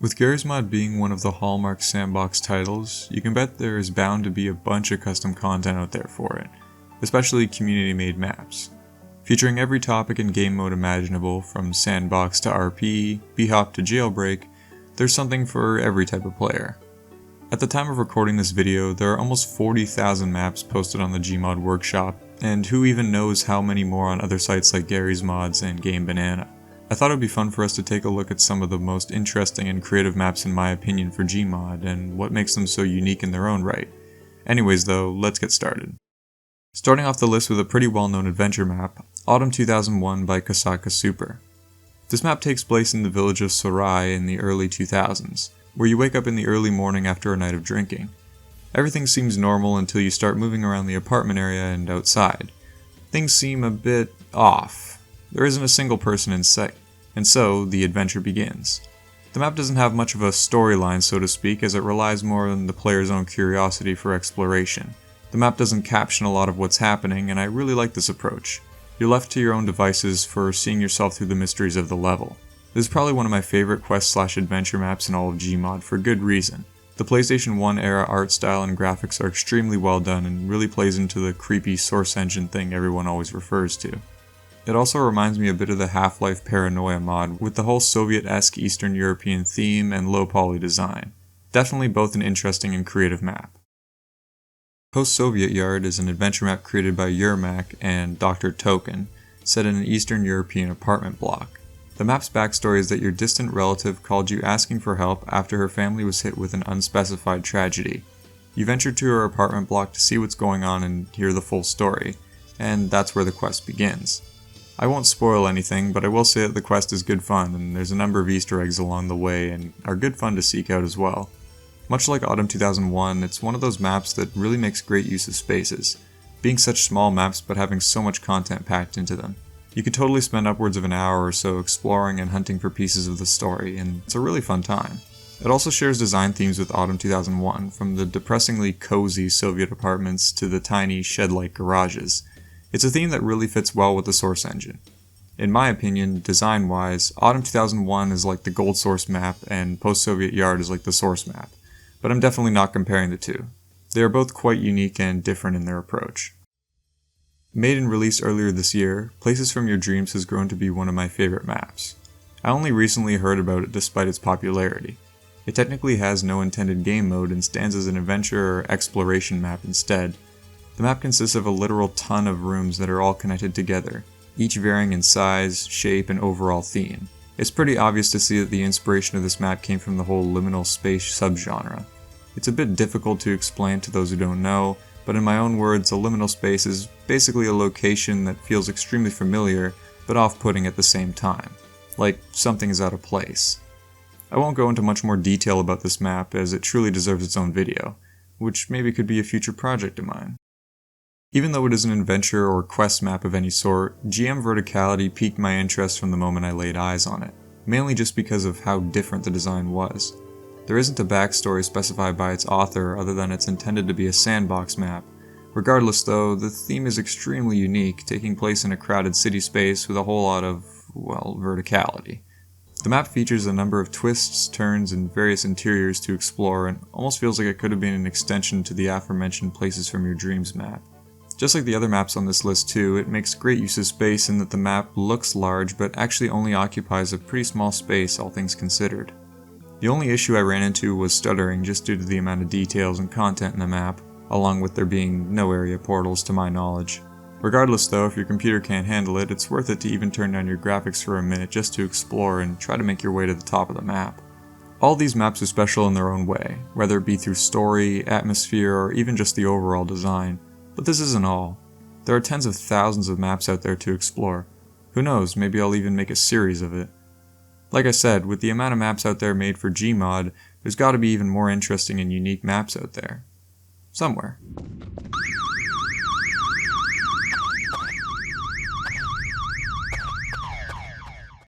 With Garry's Mod being one of the hallmark sandbox titles, you can bet there is bound to be a bunch of custom content out there for it, especially community-made maps. Featuring every topic and game mode imaginable, from sandbox to RP, b-hop to jailbreak, there's something for every type of player. At the time of recording this video, there are almost 40,000 maps posted on the GMOD workshop, and who even knows how many more on other sites like Garry's Mods and Game Banana. I thought it would be fun for us to take a look at some of the most interesting and creative maps in my opinion for GMOD, and what makes them so unique in their own right. Anyways though, let's get started. Starting off the list with a pretty well-known adventure map, Autumn 2001 by Kosaka Super. This map takes place in the village of Sorai in the early 2000s, where you wake up in the early morning after a night of drinking. Everything seems normal until you start moving around the apartment area and outside. Things seem a bit off. There isn't a single person in sight. And so, the adventure begins. The map doesn't have much of a storyline, so to speak, as it relies more on the player's own curiosity for exploration. The map doesn't caption a lot of what's happening, and I really like this approach. You're left to your own devices for seeing yourself through the mysteries of the level. This is probably one of my favorite quest/adventure maps in all of GMOD for good reason. The PlayStation 1 era art style and graphics are extremely well done and really plays into the creepy source engine thing everyone always refers to. It also reminds me a bit of the Half-Life Paranoia mod, with the whole Soviet-esque Eastern European theme and low-poly design. Definitely both an interesting and creative map. Post-Soviet Yard is an adventure map created by Yermak and Dr. Token, set in an Eastern European apartment block. The map's backstory is that your distant relative called you asking for help after her family was hit with an unspecified tragedy. You venture to her apartment block to see what's going on and hear the full story, and that's where the quest begins. I won't spoil anything, but I will say that the quest is good fun, and there's a number of Easter eggs along the way and are good fun to seek out as well. Much like Autumn 2001, it's one of those maps that really makes great use of spaces, being such small maps but having so much content packed into them. You could totally spend upwards of an hour or so exploring and hunting for pieces of the story, and it's a really fun time. It also shares design themes with Autumn 2001, from the depressingly cozy Soviet apartments to the tiny shed-like garages. It's a theme that really fits well with the source engine. In my opinion, design-wise, Autumn 2001 is like the gold source map and Post-Soviet Yard is like the source map, but I'm definitely not comparing the two. They are both quite unique and different in their approach. Made and released earlier this year, Places from Your Dreams has grown to be one of my favorite maps. I only recently heard about it despite its popularity. It technically has no intended game mode and stands as an adventure or exploration map instead. The map consists of a literal ton of rooms that are all connected together, each varying in size, shape, and overall theme. It's pretty obvious to see that the inspiration of this map came from the whole liminal space subgenre. It's a bit difficult to explain to those who don't know, but in my own words, a liminal space is basically a location that feels extremely familiar, but off-putting at the same time. Like something is out of place. I won't go into much more detail about this map, as it truly deserves its own video, which maybe could be a future project of mine. Even though it is an adventure or quest map of any sort, GM Verticality piqued my interest from the moment I laid eyes on it, mainly just because of how different the design was. There isn't a backstory specified by its author other than it's intended to be a sandbox map. Regardless though, the theme is extremely unique, taking place in a crowded city space with a whole lot of, well, verticality. The map features a number of twists, turns, and various interiors to explore, and almost feels like it could have been an extension to the aforementioned Places from Your Dreams map. Just like the other maps on this list too, it makes great use of space in that the map looks large but actually only occupies a pretty small space, all things considered. The only issue I ran into was stuttering just due to the amount of details and content in the map, along with there being no area portals to my knowledge. Regardless though, if your computer can't handle it, it's worth it to even turn down your graphics for a minute just to explore and try to make your way to the top of the map. All these maps are special in their own way, whether it be through story, atmosphere, or even just the overall design. But this isn't all. There are tens of thousands of maps out there to explore. Who knows, maybe I'll even make a series of it. Like I said, with the amount of maps out there made for GMOD, there's gotta be even more interesting and unique maps out there. Somewhere.